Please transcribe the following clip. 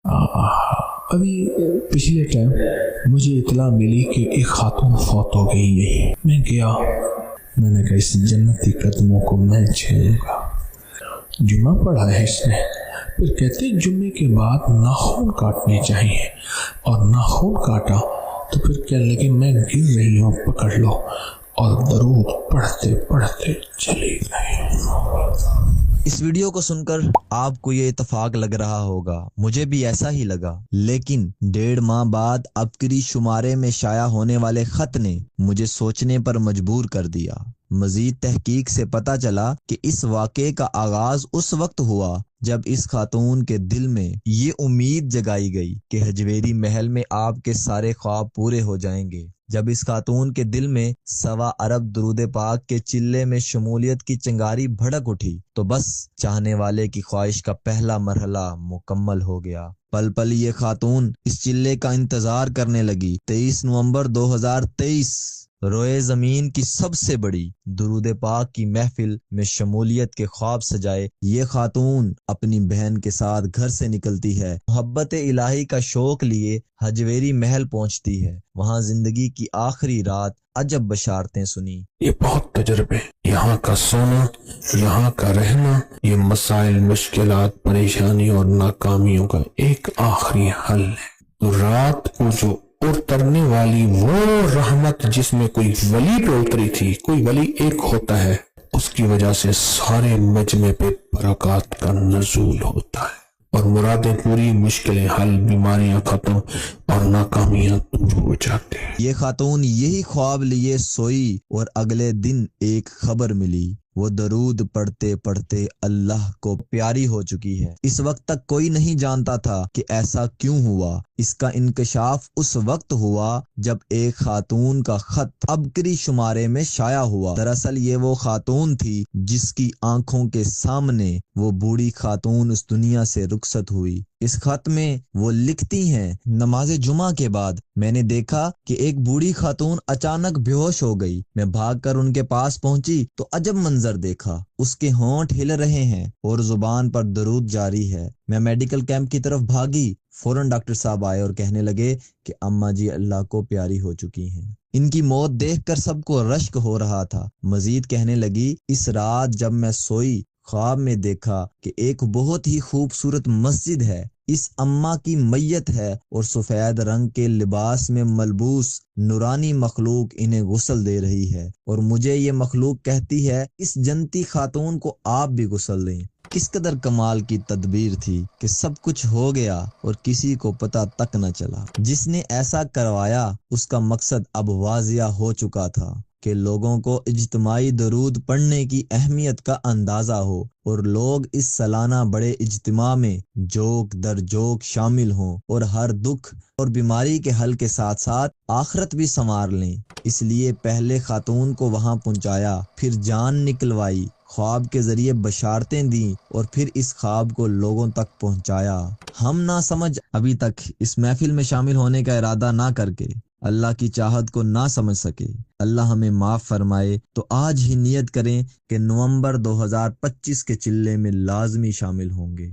ابھی پچھلے ٹائم مجھے اطلاع ملی کہ ایک خاتون فوت ہو گئی ہے. میں گیا، میں نے کہا اس جنتی قدموں کو میں چھیڑوں گا. جمعہ پڑھا ہے اس نے، پھر کہتے جمعے کے بعد ناخن کاٹنے چاہیے، اور ناخن کاٹا تو پھر کہنے لگے میں گر رہی ہوں پکڑ لو، اور درود پڑھتے پڑھتے چلی گئی. اس ویڈیو کو سن کر آپ کو یہ اتفاق لگ رہا ہوگا، مجھے بھی ایسا ہی لگا، لیکن 1.5 ماہ بعد ابکری شمارے میں شائع ہونے والے خط نے مجھے سوچنے پر مجبور کر دیا. مزید تحقیق سے پتہ چلا کہ اس واقعے کا آغاز اس وقت ہوا جب اس خاتون کے دل میں یہ امید جگائی گئی کہ ہجویری محل میں آپ کے سارے خواب پورے ہو جائیں گے. جب اس خاتون کے دل میں 1.25 ارب درود پاک کے چلے میں شمولیت کی چنگاری بھڑک اٹھی تو بس چاہنے والے کی خواہش کا پہلا مرحلہ مکمل ہو گیا. پل پل یہ خاتون اس چلے کا انتظار کرنے لگی. 23 نومبر 2023 روئے زمین کی سب سے بڑی درود پاک کی محفل میں شمولیت کے خواب سجائے یہ خاتون اپنی بہن کے ساتھ گھر سے نکلتی ہے. محبت الہی کا شوق لیے ہجویری محل پہنچتی ہے. وہاں زندگی کی آخری رات عجب بشارتیں سنی. یہ بہت تجربے، یہاں کا سونا، یہاں کا رہنا، یہ مسائل، مشکلات، پریشانی اور ناکامیوں کا ایک آخری حل ہے. تو رات کو جو اترنے والی وہ رحمت جس میں کوئی ولی پہ اتری تھی، کوئی ولی ایک ہوتا ہے، اس کی وجہ سے سارے مجمع پہ برکات کا نزول ہوتا ہے اور مرادیں پوری، مشکلیں حل، بیماریاں ختم اور ناکامیاں دور ہو جاتے ہیں. یہ خاتون یہی خواب لیے سوئی اور اگلے دن ایک خبر ملی. وہ درود پڑھتے پڑھتے اللہ کو پیاری ہو چکی ہے. اس وقت تک کوئی نہیں جانتا تھا کہ ایسا کیوں ہوا. اس کا انکشاف اس وقت ہوا جب ایک خاتون کا خط ابکری شمارے میں شائع ہوا. دراصل یہ وہ خاتون تھی جس کی آنکھوں کے سامنے وہ بوڑھی خاتون اس دنیا سے رخصت ہوئی. اس خط میں وہ لکھتی ہیں، نماز جمعہ کے بعد میں نے دیکھا کہ ایک بوڑھی خاتون اچانک بے ہوش ہو گئی. میں بھاگ کر ان کے پاس پہنچی تو عجب منظر دیکھا. اس کے ہونٹ ہل رہے ہیں اور زبان پر درود جاری ہے. میں میڈیکل کیمپ کی طرف بھاگی. فوراً ڈاکٹر صاحب آئے اور کہنے لگے کہ اماں جی اللہ کو پیاری ہو چکی ہیں. ان کی موت دیکھ کر سب کو رشک ہو رہا تھا. مزید کہنے لگی، اس رات جب میں سوئی خواب میں دیکھا کہ ایک بہت ہی خوبصورت مسجد ہے. اس اماں کی میت ہے اور سفید رنگ کے لباس میں ملبوس نورانی مخلوق انہیں غسل دے رہی ہے، اور مجھے یہ مخلوق کہتی ہے اس جنتی خاتون کو آپ بھی غسل دیں. کس قدر کمال کی تدبیر تھی کہ سب کچھ ہو گیا اور کسی کو پتہ تک نہ چلا. جس نے ایسا کروایا اس کا مقصد اب واضح ہو چکا تھا کہ لوگوں کو اجتماعی درود پڑھنے کی اہمیت کا اندازہ ہو اور لوگ اس سالانہ بڑے اجتماع میں جوک در جوک شامل ہوں اور ہر دکھ اور بیماری کے حل کے ساتھ ساتھ آخرت بھی سنوار لیں. اس لیے پہلے خاتون کو وہاں پہنچایا، پھر جان نکلوائی، خواب کے ذریعے بشارتیں دیں اور پھر اس خواب کو لوگوں تک پہنچایا. ہم نہ سمجھ ابھی تک اس محفل میں شامل ہونے کا ارادہ نہ کر کے اللہ کی چاہت کو نہ سمجھ سکے. اللہ ہمیں معاف فرمائے. تو آج ہی نیت کریں کہ نومبر 2025 کے چلے میں لازمی شامل ہوں گے.